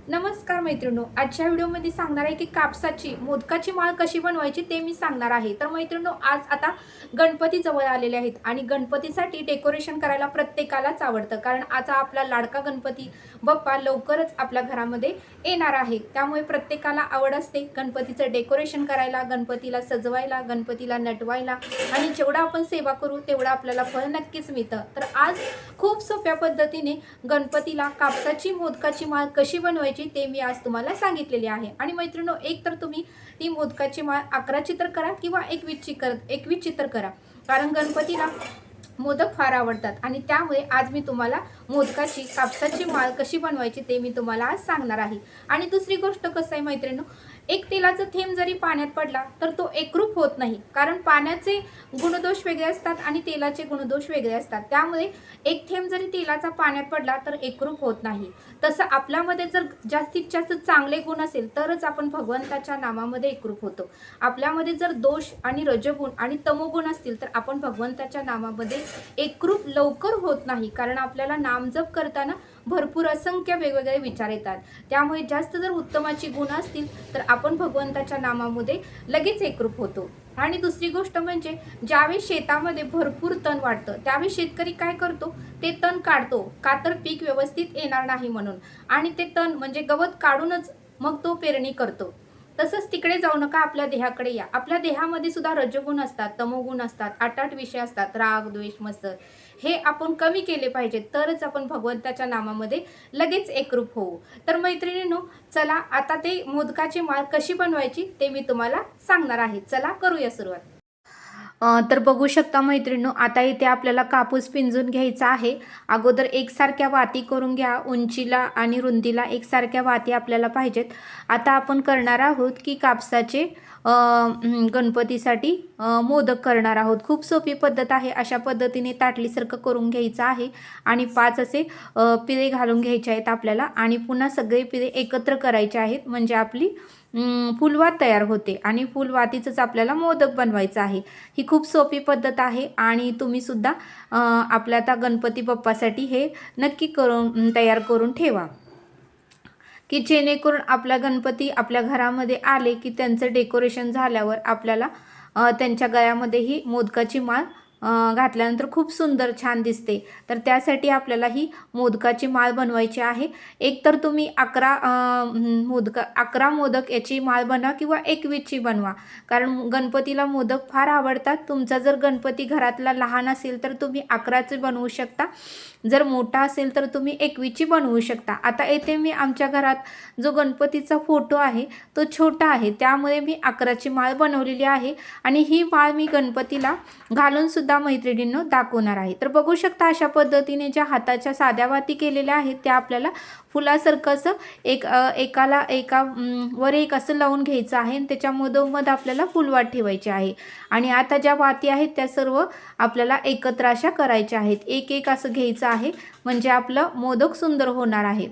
नमस्कार मैत्रिणो, आजच्या व्हिडिओमध्ये सांगणार आहे की कापसाची मोदकाची माळ कशी बनवायची ते मी सांगणार आहे। तर मैत्रिणो, आज आता गणपती जवळ आलेले आहेत आणि गणपतीसाठी डेकोरेशन करायला प्रत्येकालाच आवडतं, कारण आता आपला लाडका गणपती बाप्पा लवकरच आपल्या घरामध्ये येणार आहे। त्यामुळे प्रत्येकाला आवड असते गणपतीचं डेकोरेशन करायला, गणपतीला सजवायला, गणपतीला नटवायला आणि जेवढा आपण सेवा करू तेवढा आपल्याला फळ नक्कीच मिळतं। तर आज खूप सोप्या पद्धतीने गणपतीला कापसाची मोदकाची माळ कशी बनवायची ते मी आज तुम्हाला सांगितलेले आहे। आणि मैत्रिणो, एक तर तुम्ही ती मोदकाची माळ 11 चित्र करा किंवा 21 चित्र करा, कारण गणपतीला मोदक फार आवडतात आणि त्यामुळे आज मी तुम्हाला मोदकाची कापसाची माळ कशी बनवायची ते मी तुम्हाला आज सांगणार आहे। आणि दुसरी गोष्ट कसं आहे मैत्रिणो, एक तेलाचा थेंब जरी पाण्यात पडला तर तो एकरूप होत नाही, कारण पाण्याचे गुणदोष वेगळे असतात आणि तेलाचे गुणदोष वेगळे असतात। त्यामुळे एक थेंब जरी तेलाचा पाण्यात पडला तर एकरूप होत नाही। तसं आपल्यामध्ये जर जास्तीत जास्त चांगले गुण असेल तरच आपण भगवंताच्या नामामध्ये एकरूप होतो। आपल्यामध्ये जर दोष आणि रजोगुण आणि तमोगुण असतील तर आपण भगवंताच्या नामामध्ये एकरूप लवकर होत नाही, कारण आपल्याला नामजप करताना भरपूर असंख्य वेगवेगळे विचार येतात। त्यामुळे जास्त जर उत्तमाची गुण असतील तर आपण भगवंताच्या नामामध्ये लगेच एकरूप होतो। आणि दुसरी गोष्ट म्हणजे ज्यावेळी शेतामध्ये भरपूर तण वाढतं त्यावेळी शेतकरी काय करतो, ते तण काढतो, का तर पीक व्यवस्थित येणार नाही म्हणून, आणि ते तण म्हणजे गवत काढूनच मग तो पेरणी करतो। तसंच तिकडे जाऊ नका, आपल्या देहाकडे या। आपल्या देहामध्ये सुद्धा रजोगुण असतात, तमोगुण असतात, आठ विषय असतात, राग द्वेष मत्सर, हे आपण कमी केले पाहिजेत, तरच आपण भगवंताच्या नामामध्ये लगेच एकरूप होऊ। तर मैत्रिणींनो, चला आता ते मोदकाची माळ कशी बनवायची ते मी तुम्हाला सांगणार आहे। चला करूया सुरुवात। तर बघू शकता मैत्रिणींनो, आता इथे आपल्याला कापूस पिंजून घ्यायचा आहे। अगोदर एकसारख्या वाती करून घ्या, उंचीला आणि रुंदीला एकसारख्या वाती आपल्याला पाहिजेत। आता आपण करणार आहोत की कापसाचे गणपतीसाठी मोदक करणार आहोत। खूप सोपी पद्धत आहे। अशा पद्धतीने ताटलीसारखं करून घ्यायचं आहे आणि 5 असे पिळे घालून घ्यायचे आहेत आपल्याला, आणि पुन्हा सगळे पिळे एकत्र करायचे आहेत, म्हणजे आपली फुलवात तयार होते आणि फुलवातीचंच आपल्याला मोदक बनवायचं आहे। ही खूप सोपी पद्धत आहे आणि तुम्ही सुद्धा आपल्या आता गणपती बाप्पासाठी हे नक्की तयार करून ठेवा, की जेणेकरून आपला गणपती आपल्या घरामध्ये आले की त्यांचं डेकोरेशन झाल्यावर आपल्याला त्यांच्या गळ्यामध्ये ही मोदकाची माळ घातल्यानंतर खूप सुंदर छान दिसते। तर त्यासाठी आपल्याला ही मोदकाची माळ बनवायची आहे। एक तर तुम्ही 11 मोदक याची माळ बनवा किंवा 21ची बनवा, कारण गणपतीला मोदक फार आवडतात। तुमचा जर गणपती घरातला लहान असेल तर तुम्ही 11चे बनवू शकता, जर मोठा असेल तर तुम्ही 21ची बनवू शकता। आता येथे मी आमच्या घरात जो गणपतीचा फोटो आहे तो छोटा आहे, त्यामुळे मी 11ची माळ बनवलेली आहे आणि ही माळ मी गणपतीला घालून सुद्धा मैत्रिणींनो दाखवणार आहे। तर बघू शकता, अशा पद्धतीने ज्या हाताच्या साध्या वाती केलेल्या आहेत त्या आपल्याला फुलासारखं असं एकाला एका वर एक असं लावून घ्यायचं आहे आणि त्याच्या मधोमध आपल्याला फुलवात ठेवायची आहे। आणि आता ज्या वाती आहेत त्या सर्व आपल्याला एकत्र अशा करायच्या आहेत, एक एक असं घ्यायचं आहे, म्हणजे आपलं मोदक सुंदर होणार आहे।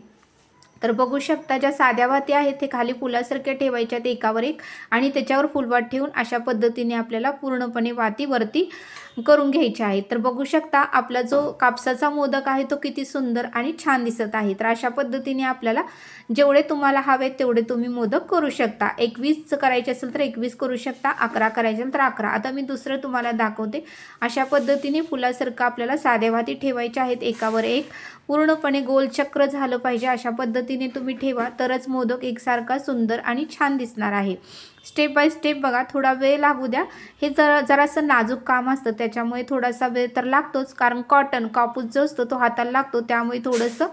तर बघू शकता, ज्या साध्या वाती आहेत ते खाली फुलासारख्या ठेवायच्या ते एकावर एक, आणि त्याच्यावर फुलवात ठेवून अशा पद्धतीने आपल्याला पूर्णपणे वाती वरती करून घ्यायचे आहेत। तर बघू शकता, आपला जो कापसाचा मोदक आहे तो किती सुंदर आणि छान दिसत आहे। तर अशा पद्धतीने आपल्याला जेवढे तुम्हाला हवे तेवढे तुम्ही मोदक करू शकता। 21 करायचे असेल तर 21 करू शकता, 11 करायचे असेल तर 11। आता मी दुसरं तुम्हाला दाखवते। अशा पद्धतीने फुलासारखं आपल्याला साध्या वाती ठेवायच्या आहेत, एकावर एक पूर्णपणे गोल चक्र झालं पाहिजे, अशा पद्धतीने तुम्ही ठेवा, तरच मोदक एकसारखा सुंदर आणि छान दिसणार आहे। स्टेप बाय स्टेप बघा, थोडा वेळ लागू द्या। हे जरासं नाजूक काम असतं, त्याच्यामुळे थोडासा वेळ तर लागतोच, कारण कापूस जो असतो तो हाताला लागतो, त्यामुळे थोडंसं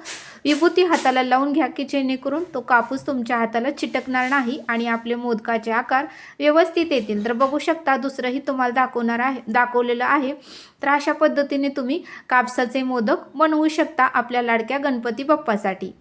विभूती हाताला लावून घ्या, की जेणेकरून तो कापूस तुमच्या हाताला चिटकणार नाही आणि आपले मोदकाचे आकार व्यवस्थित येतील। तर बघू शकता, दुसरंही तुम्हाला दाखवलेलं आहे। तर अशा पद्धतीने तुम्ही कापसाचे मोदक बनवू शकता आपल्या लाडक्या गणपती बाप्पासाठी।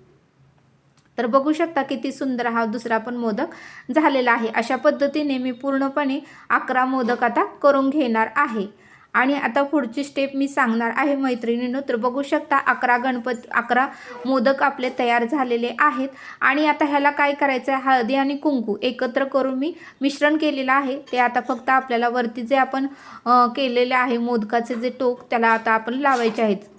तर बघू शकता किती सुंदर हा दुसरा पण मोदक झालेला आहे। अशा पद्धतीने मी पूर्णपणे 11 मोदक आता करून घेणार आहे आणि आता पुढची स्टेप मी सांगणार आहे मैत्रिणींनो। तर बघू शकता, 11 मोदक आपले तयार झालेले आहेत आणि आता ह्याला काय करायचं आहे, हळदी आणि कुंकू एकत्र करून मी मिश्रण केलेलं आहे। ते आता फक्त आपल्याला वरती जे आपण केलेले आहे मोदकाचे जे टोक, त्याला आता आपण लावायचे आहेत।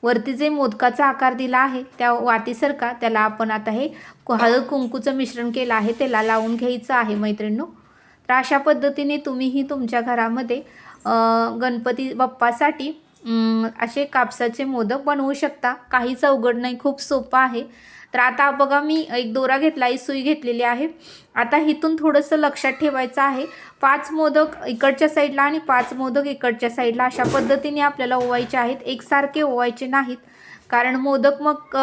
वरती जे मोदकाचा आकार दिला आहे त्या वातीसारखा, त्याला आपण आता हे हळद कुंकूचं मिश्रण केलं आहे त्याला लावून घ्यायचं आहे मैत्रिणींनो. तर अशा पद्धतीने तुम्हीही तुमच्या घरामध्ये गणपती बाप्पासाठी असे कापसाचे मोदक बनवू शकता. काहीच अवघड नाही, खूप सोपं आहे. तर आता बघा मी एक दोरा घेतला आहे, सुई घेतलेली आहे. आता इथून थोडंसं लक्षात ठेवायचं आहे, 5 मोदक इकडच्या साईडला आणि 5 मोदक इकडच्या साईडला अशा पद्धतीने आपल्याला ओवायचे आहेत. एकसारखे ओवायचे नाहीत, कारण मोदक मग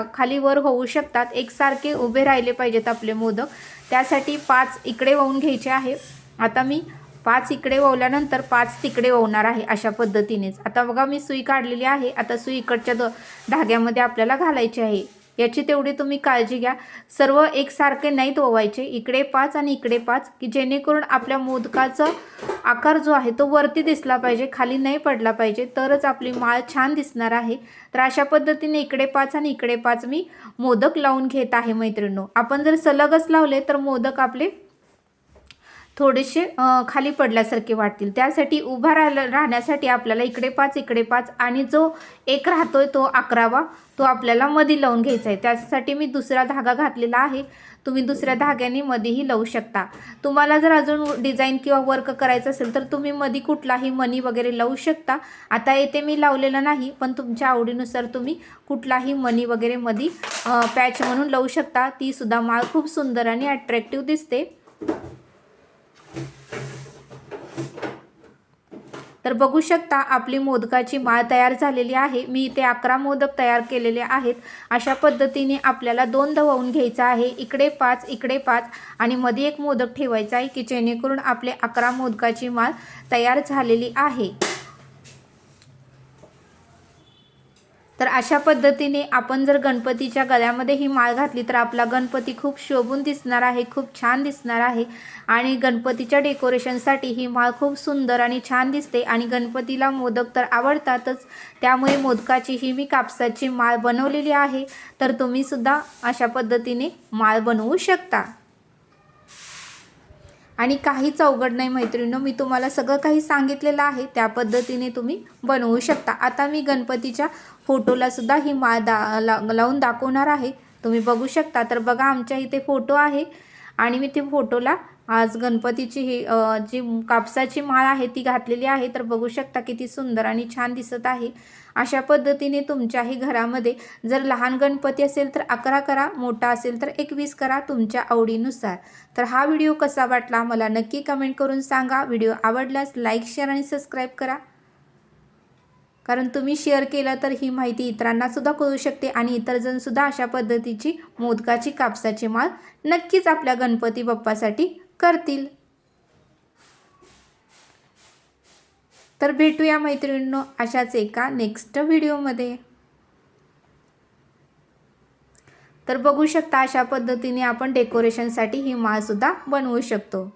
खाली वर होऊ शकतात. एकसारखे उभे राहिले पाहिजेत आपले मोदक, त्यासाठी 5 इकडे वाहून घ्यायचे आहे. आता मी 5 इकडे वळल्यानंतर 5 तिकडे वळणार आहे अशा पद्धतीनेच. आता बघा मी सुई काढलेली आहे. आता सुई इकडच्या धाग्यामध्ये आपल्याला घालायची आहे. याची तेवढी तुम्ही काळजी घ्या. सर्व एकसारखे नाहीत ओवायचे, इकडे 5 आणि इकडे 5, की जेणेकरून आपल्या मोदकाचा आकार जो आहे तो वरती दिसला पाहिजे, खाली नाही पडला पाहिजे, तरच आपली माळ छान दिसणार आहे. तर अशा पद्धतीने इकडे 5 आणि इकडे 5 मी मोदक लावून घेत आहे मैत्रिणींनो. आपण जर सलगच लावले तर मोदक आपले थोडेसे खाली पडल्यासारखे वाटतील. त्यासाठी उभा राहण्यासाठी आपल्याला इकडे 5 इकडे 5 आणि जो एक राहतोय तो 11वा तो आपल्याला मध्ये लावून घ्यायचा आहे. त्यासाठी मी दुसरा धागा घातलेला आहे. तुम्ही दुसऱ्या धाग्याने मध्येही लावू शकता. तुम्हाला जर अजून डिझाईन किंवा वर्क करायचं असेल तर तुम्ही मध्ये कुठलाही मणी वगैरे लावू शकता. आता येथे मी लावलेला नाही, पण तुमच्या आवडीनुसार तुम्ही कुठलाही मणी वगैरे मध्ये पॅच म्हणून लावू शकता. ती सुद्धा माळ खूप सुंदर आणि अट्रॅक्टिव्ह दिसते. तर बघू शकता आपली मोदकाची माळ तयार झालेली आहे. मी इथे 11 मोदक तयार केलेले आहेत. अशा पद्धतीने आपल्याला 2 वाहून घ्यायचा आहे. इकडे 5 इकडे 5 आणि मध्ये एक मोदक ठेवायचा आहे, की जेणेकरून आपले 11 मोदकाची माळ तयार झालेली आहे. तर अशा पद्धतीने आपण जर गणपतीच्या गळ्यामध्ये ही माळ घातली तर आपला गणपती खूप शोभून दिसणार आहे, खूप छान दिसणार आहे. आणि गणपतीच्या डेकोरेशनसाठी ही माळ खूप सुंदर आणि छान दिसते. आणि गणपतीला मोदक तर आवडतातच, त्यामुळे मोदकाची ही मी कापसाची माळ बनवलेली आहे. तर तुम्ही सुद्धा अशा पद्धतीने माळ बनवू शकता. आणि काहीच अवघड नाही मैत्रिणींनो, मी तुम्हाला सगळं काही सांगितलेलं आहे, त्या पद्धतीने तुम्ही बनवू शकता. आता मी गणपतीच्या फोटोला सुद्धा ही माळ लावून दाखवणार आहे. तुम्ही बघू शकता. तर बघा आमच्या इथे फोटो आहे आणि मी ते फोटोला आज गणपतीची ही जी कापसाची माळ आहे ती घातलेली आहे. तर बघू शकता किती सुंदर आणि छान दिसत आहे. अशा पद्धतीने तुमच्याही घरामध्ये जर लहान गणपती असेल तर 11 करा, मोठा असेल तर 21 करा, तुमच्या आवडीनुसार. तर हा व्हिडिओ कसा वाटला मला नक्की कमेंट करून सांगा. व्हिडिओ आवडल्यास लाईक, शेअर आणि सबस्क्राईब करा, कारण तुम्ही शेअर केलं तर ही माहिती इतरांना सुद्धा कळू शकते आणि इतर जण सुद्धा अशा पद्धतीची मोदकाची कापसाची माळ नक्कीच आपल्या गणपती बाप्पासाठी करतील. तर भेटूया मैत्रिणींनो अशाच एका नेक्स्ट व्हिडिओमध्ये. तर बघू शकता अशा पद्धतीने आपण डेकोरेशनसाठी ही माळ सुद्धा बनवू शकतो.